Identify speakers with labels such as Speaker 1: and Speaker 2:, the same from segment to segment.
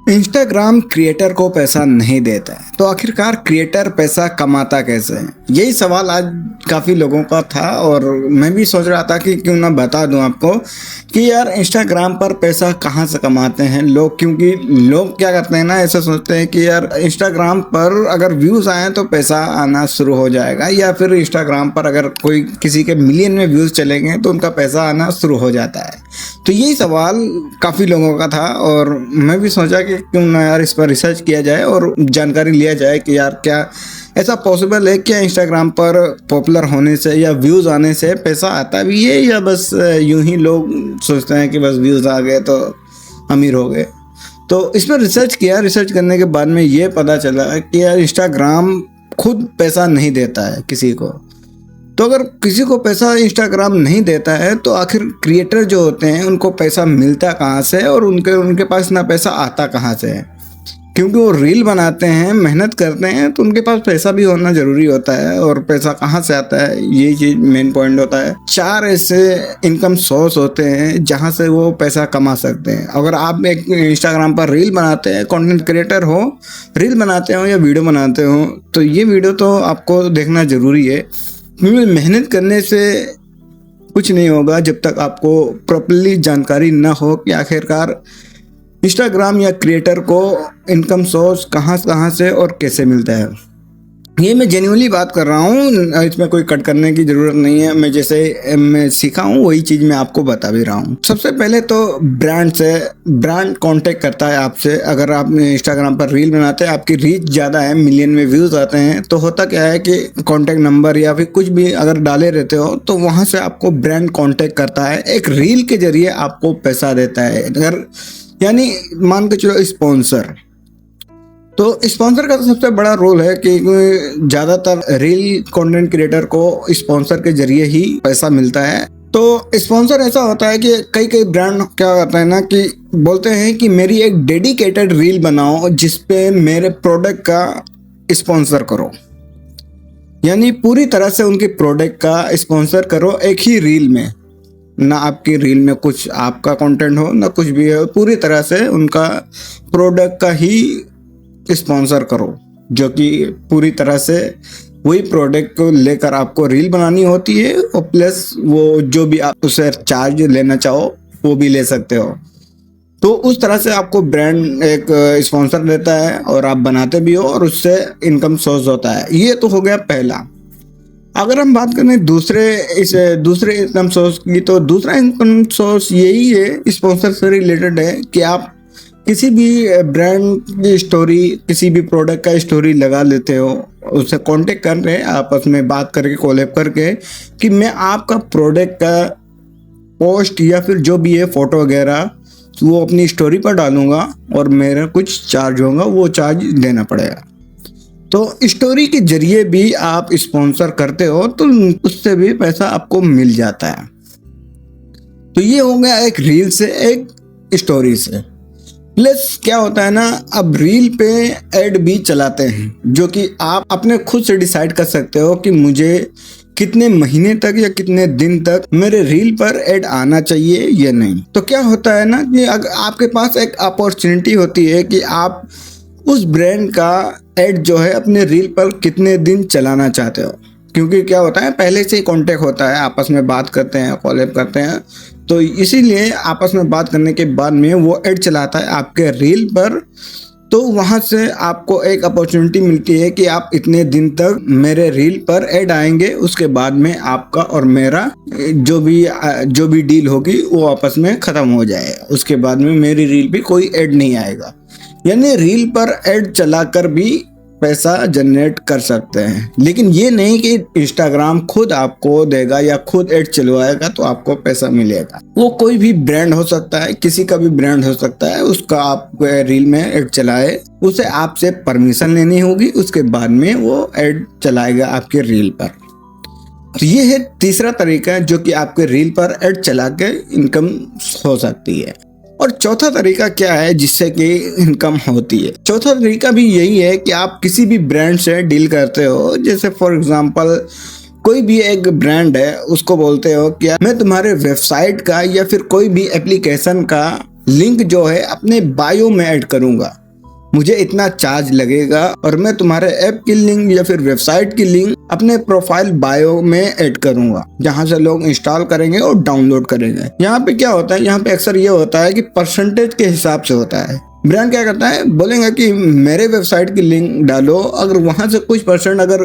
Speaker 1: Instagram creator को पैसा नहीं देता है तो आखिरकार क्रिएटर पैसा कमाता कैसे है? यही सवाल आज काफ़ी लोगों का था और मैं भी सोच रहा था कि क्यों ना बता दूं आपको कि यार इंस्टाग्राम पर पैसा कहां से कमाते हैं लोग। क्योंकि लोग क्या करते हैं ना, ऐसा सोचते हैं कि यार इंस्टाग्राम पर अगर व्यूज़ आए तो पैसा आना शुरू हो जाएगा, या फिर इंस्टाग्राम पर अगर कोई किसी के मिलियन में व्यूज़ चलेंगे तो उनका पैसा आना शुरू हो जाता है। तो यही सवाल काफ़ी लोगों का था और मैं भी सोचा कि क्यों ना यार इस पर रिसर्च किया जाए और जानकारी लिया जाए कि यार क्या ऐसा पॉसिबल है, क्या इंस्टाग्राम पर पॉपुलर होने से या व्यूज़ आने से पैसा आता भी है, या बस यूं ही लोग सोचते हैं कि बस व्यूज़ आ गए तो अमीर हो गए। तो इस पर रिसर्च किया। रिसर्च करने के बाद में ये पता चला कि यार इंस्टाग्राम खुद पैसा नहीं देता है किसी को। तो अगर किसी को पैसा इंस्टाग्राम नहीं देता है तो आखिर क्रिएटर जो होते हैं उनको पैसा मिलता कहाँ से और उनके पास इतना पैसा आता कहाँ से है? क्योंकि वो रील बनाते हैं, मेहनत करते हैं, तो उनके पास पैसा भी होना ज़रूरी होता है। और पैसा कहाँ से आता है, ये चीज़ मेन पॉइंट होता है। 4 ऐसे इनकम सोर्स होते हैं जहाँ से वो पैसा कमा सकते हैं। अगर आप एक इंस्टाग्राम पर रील बनाते हैं, कंटेंट क्रिएटर हो, रील बनाते हो या वीडियो बनाते हो, तो ये वीडियो तो आपको देखना ज़रूरी है। क्योंकि मेहनत करने से कुछ नहीं होगा जब तक आपको प्रॉपर्ली जानकारी ना हो कि आखिरकार इंस्टाग्राम या क्रिएटर को इनकम सोर्स कहाँ से और कैसे मिलता है। ये मैं जेन्युइनली बात कर रहा हूँ, इसमें कोई कट करने की ज़रूरत नहीं है। मैं जैसे मैं सीखा हूँ वही चीज़ मैं आपको बता भी रहा हूँ। सबसे पहले तो ब्रांड कांटेक्ट करता है आपसे। अगर आप इंस्टाग्राम पर रील बनाते हैं, आपकी रीच ज़्यादा है, मिलियन में व्यूज़ आते हैं, तो होता क्या है कि कॉन्टैक्ट नंबर या फिर कुछ भी अगर डाले रहते हो तो वहाँ से आपको ब्रांड कॉन्टैक्ट करता है, एक रील के जरिए आपको पैसा देता है। अगर यानी मान के चलो स्पॉन्सर, तो स्पॉन्सर का तो सबसे बड़ा रोल है कि ज़्यादातर रील कंटेंट क्रिएटर को स्पॉन्सर के जरिए ही पैसा मिलता है। तो स्पॉन्सर ऐसा होता है कि कई ब्रांड क्या करता है ना कि बोलते हैं कि मेरी एक डेडिकेटेड रील बनाओ जिसपे मेरे प्रोडक्ट का स्पॉन्सर करो, यानी पूरी तरह से उनके प्रोडक्ट का स्पॉन्सर करो एक ही रील में। ना आपकी रील में कुछ आपका कंटेंट हो ना कुछ भी हो, पूरी तरह से उनका प्रोडक्ट का ही स्पॉन्सर करो, जो कि पूरी तरह से वही प्रोडक्ट को लेकर आपको रील बनानी होती है और प्लस वो जो भी आप उसे चार्ज लेना चाहो वो भी ले सकते हो। तो उस तरह से आपको ब्रांड एक स्पॉन्सर देता है और आप बनाते भी हो और उससे इनकम सोर्स होता है। ये तो हो गया पहला। अगर हम बात करें दूसरे इनकम सोर्स की, तो दूसरा इनकम सोर्स यही है, स्पॉन्सर से रिलेटेड है कि आप किसी भी ब्रांड की स्टोरी, किसी भी प्रोडक्ट का स्टोरी लगा लेते हो, उससे कांटेक्ट कर रहे हैं आपस में बात करके, कोलैब करके कि मैं आपका प्रोडक्ट का पोस्ट या फिर जो भी है फोटो वगैरह वो अपनी स्टोरी पर डालूंगा और मेरा कुछ चार्ज होगा, वो चार्ज देना पड़ेगा। तो स्टोरी के जरिए भी आप स्पॉन्सर करते हो तो उससे भी पैसा आपको मिल जाता है। तो ये हो गया एक रील से, एक स्टोरी से। प्लस क्या होता है ना, अब रील पे ऐड भी चलाते हैं जो कि आप अपने खुद से डिसाइड कर सकते हो कि मुझे कितने महीने तक या कितने दिन तक मेरे रील पर ऐड आना चाहिए या नहीं। तो क्या होता है ना कि अगर आपके पास एक अपॉर्चुनिटी होती है कि आप उस ब्रांड का ऐड जो है अपने रील पर कितने दिन चलाना चाहते हो। क्योंकि क्या होता है, पहले से ही कांटेक्ट होता है, आपस में बात करते हैं, कोलैब करते हैं, तो इसीलिए आपस में बात करने के बाद में वो ऐड चलाता है आपके रील पर। तो वहाँ से आपको एक अपॉर्चुनिटी मिलती है कि आप इतने दिन तक मेरे रील पर ऐड आएंगे, उसके बाद में आपका और मेरा जो भी डील होगी वो आपस में ख़त्म हो जाएगा। उसके बाद में मेरी रील पे कोई ऐड नहीं आएगा। यानी रील पर ऐड चलाकर भी पैसा जनरेट कर सकते हैं, लेकिन ये नहीं कि इंस्टाग्राम खुद आपको देगा या खुद ऐड चलवाएगा तो आपको पैसा मिलेगा। वो कोई भी ब्रांड हो सकता है, किसी का भी ब्रांड हो सकता है, उसका आप रील में ऐड चलाए, उसे आपसे परमिशन लेनी होगी, उसके बाद में वो ऐड चलाएगा आपके रील पर। तो ये है तीसरा तरीका जो कि आपके रील पर ऐड चला के इनकम हो सकती है। और चौथा तरीका क्या है जिससे कि इनकम होती है? चौथा तरीका भी यही है कि आप किसी भी ब्रांड से डील करते हो। जैसे फॉर एग्जांपल कोई भी एक ब्रांड है, उसको बोलते हो कि मैं तुम्हारे वेबसाइट का या फिर कोई भी एप्लीकेशन का लिंक जो है अपने बायो में ऐड करूंगा, मुझे इतना चार्ज लगेगा और मैं तुम्हारे ऐप की लिंक या फिर वेबसाइट की लिंक अपने प्रोफाइल बायो में ऐड करूंगा, जहां से लोग इंस्टॉल करेंगे और डाउनलोड करेंगे। यहाँ पे क्या होता है, यहाँ पे अक्सर ये होता है कि परसेंटेज के हिसाब से होता है। ब्रांड क्या करता है, बोलेंगे कि मेरे वेबसाइट की लिंक डालो, अगर वहां से कुछ परसेंट अगर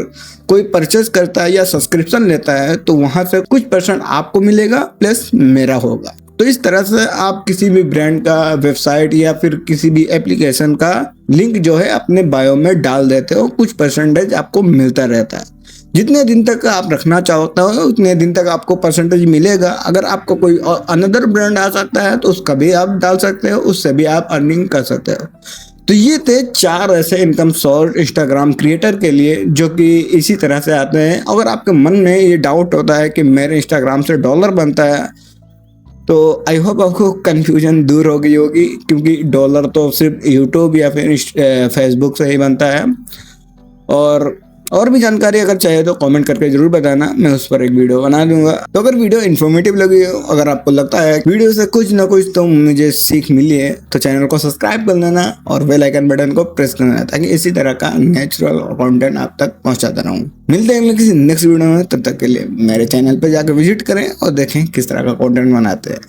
Speaker 1: कोई परचेज करता है या सब्सक्रिप्शन लेता है तो वहां से कुछ परसेंट आपको मिलेगा प्लस मेरा होगा। तो इस तरह से आप किसी भी ब्रांड का वेबसाइट या फिर किसी भी एप्लीकेशन का लिंक जो है अपने बायो में डाल देते हो, कुछ परसेंटेज आपको मिलता रहता है। जितने दिन तक आप रखना चाहते हो उतने दिन तक आपको परसेंटेज मिलेगा। अगर आपको कोई अनदर ब्रांड आ सकता है तो उसका भी आप डाल सकते हो, उससे भी आप अर्निंग कर सकते हो। तो ये थे 4 ऐसे इनकम सोर्स इंस्टाग्राम क्रिएटर के लिए जो कि इसी तरह से आते हैं। अगर आपके मन में ये डाउट होता है कि मेरे इंस्टाग्राम से डॉलर बनता है, तो आई होप आपको कन्फ्यूजन दूर हो गई होगी, क्योंकि डॉलर तो सिर्फ यूट्यूब या फिर फेसबुक से ही बनता है। और भी जानकारी अगर चाहिए तो कमेंट करके जरूर बताना, मैं उस पर एक वीडियो बना दूंगा। तो अगर वीडियो इन्फॉर्मेटिव लगी हो, अगर आपको लगता है वीडियो से कुछ ना कुछ तो मुझे सीख मिली है, तो चैनल को सब्सक्राइब कर लेना और बेल आइकन बटन को प्रेस कर देना, ताकि इसी तरह का नेचुरल कंटेंट आप तक पहुंचाता रहूं। मिलते हैं किसी नेक्स्ट वीडियो में, तब तक के लिए मेरे चैनल पर जाकर विजिट करें और देखें किस तरह का कंटेंट बनाते हैं।